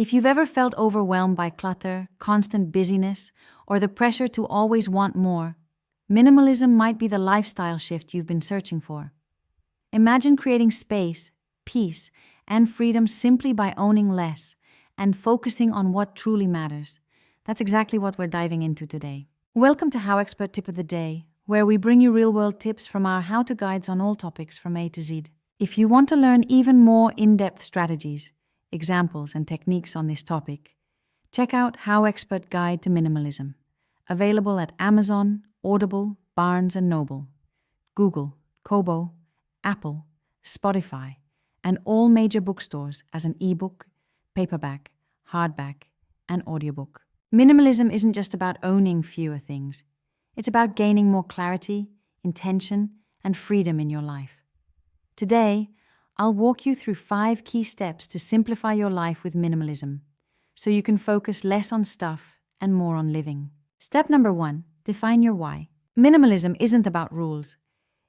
If you've ever felt overwhelmed by clutter, constant busyness, or the pressure to always want more, minimalism might be the lifestyle shift you've been searching for. Imagine creating space, peace, and freedom simply by owning less and focusing on what truly matters. That's exactly what we're diving into today. Welcome to HowExpert Tip of the Day, where we bring you real-world tips from our how-to guides on all topics from A to Z. If you want to learn even more in-depth strategies, examples, and techniques on this topic, check out HowExpert Guide to Minimalism, available at Amazon, Audible, Barnes & Noble, Google, Kobo, Apple, Spotify, and all major bookstores as an ebook, paperback, hardback, and audiobook. Minimalism isn't just about owning fewer things. It's about gaining more clarity, intention, and freedom in your life. Today, I'll walk you through 5 key steps to simplify your life with minimalism, so you can focus less on stuff and more on living. Step number 1, define your why. Minimalism isn't about rules.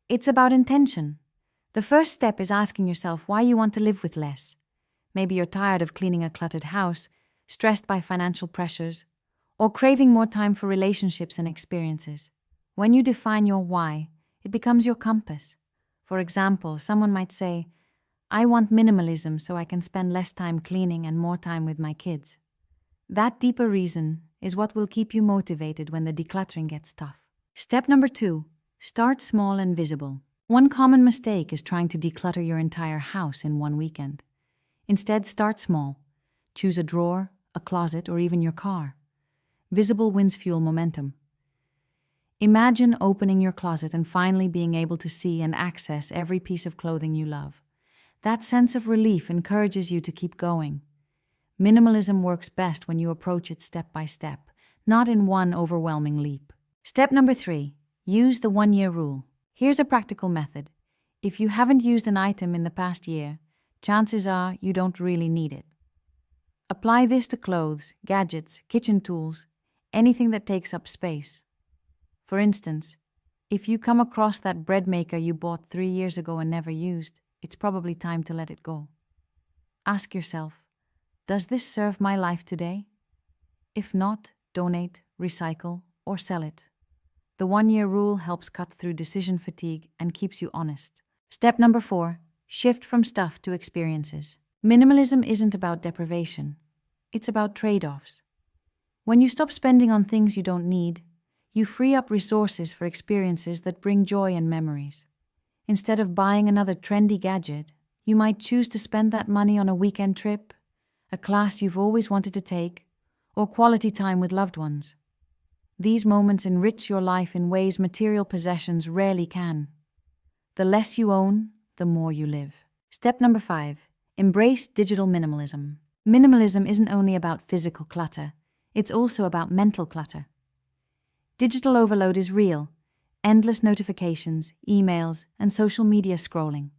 It's about intention. The first step is asking yourself why you want to live with less. Maybe you're tired of cleaning a cluttered house, stressed by financial pressures, or craving more time for relationships and experiences. When you define your why, it becomes your compass. For example, someone might say, I want minimalism so I can spend less time cleaning and more time with my kids. That deeper reason is what will keep you motivated when the decluttering gets tough. Step number 2, start small and visible. One common mistake is trying to declutter your entire house in one weekend. Instead, start small. Choose a drawer, a closet, or even your car. Visible wins fuel momentum. Imagine opening your closet and finally being able to see and access every piece of clothing you love. That sense of relief encourages you to keep going. Minimalism works best when you approach it step by step, not in one overwhelming leap. Step number 3, use the 1-year rule. Here's a practical method. If you haven't used an item in the past year, chances are you don't really need it. Apply this to clothes, gadgets, kitchen tools, anything that takes up space. For instance, if you come across that bread maker you bought 3 years ago and never used, it's probably time to let it go. Ask yourself, does this serve my life today? If not, donate, recycle, or sell it. The 1-year rule helps cut through decision fatigue and keeps you honest. Step number 4, shift from stuff to experiences. Minimalism isn't about deprivation. It's about trade-offs. When you stop spending on things you don't need, you free up resources for experiences that bring joy and memories. Instead of buying another trendy gadget, you might choose to spend that money on a weekend trip, a class you've always wanted to take, or quality time with loved ones. These moments enrich your life in ways material possessions rarely can. The less you own, the more you live. Step number 5, embrace digital minimalism. Minimalism isn't only about physical clutter, it's also about mental clutter. Digital overload is real. Endless notifications, emails, and social media scrolling.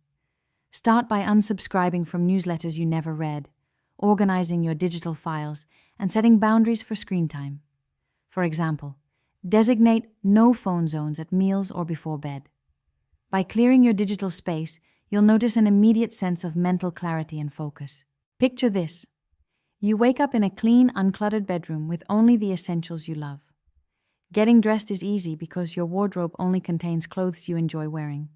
Start by unsubscribing from newsletters you never read, organizing your digital files, and setting boundaries for screen time. For example, designate no phone zones at meals or before bed. By clearing your digital space, you'll notice an immediate sense of mental clarity and focus. Picture this. You wake up in a clean, uncluttered bedroom with only the essentials you love. Getting dressed is easy because your wardrobe only contains clothes you enjoy wearing.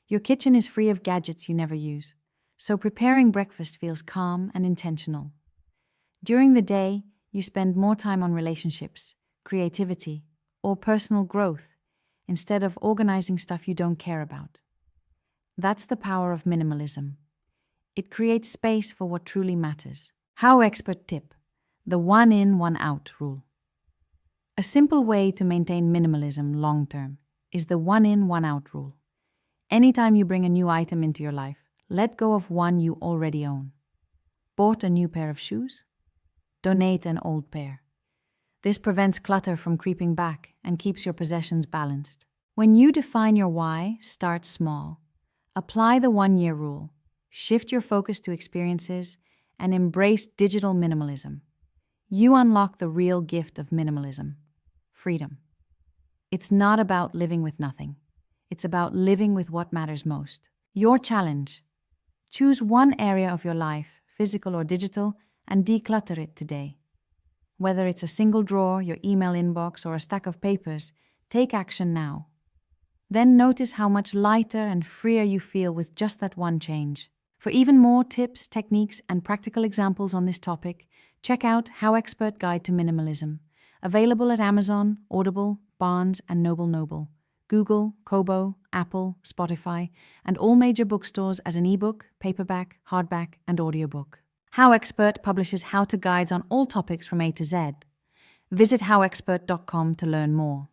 Your kitchen is free of gadgets you never use, so preparing breakfast feels calm and intentional. During the day, you spend more time on relationships, creativity, or personal growth instead of organizing stuff you don't care about. That's the power of minimalism. It creates space for what truly matters. HowExpert Tip, the 1 in, 1 out rule. A simple way to maintain minimalism long-term is the 1 in, 1 out rule. Anytime you bring a new item into your life, let go of one you already own. Bought a new pair of shoes? Donate an old pair. This prevents clutter from creeping back and keeps your possessions balanced. When you define your why, start small. Apply the 1-year rule. Shift your focus to experiences and embrace digital minimalism. You unlock the real gift of minimalism. Freedom. It's not about living with nothing. It's about living with what matters most. Your challenge. Choose one area of your life, physical or digital, and declutter it today. Whether it's a single drawer, your email inbox, or a stack of papers, take action now. Then notice how much lighter and freer you feel with just that one change. For even more tips, techniques, and practical examples on this topic, check out HowExpert Guide to Minimalism, available at Amazon, Audible, Barnes, and Noble, Google, Kobo, Apple, Spotify, and all major bookstores as an ebook, paperback, hardback, and audiobook. HowExpert publishes how-to guides on all topics from A to Z. Visit howexpert.com to learn more.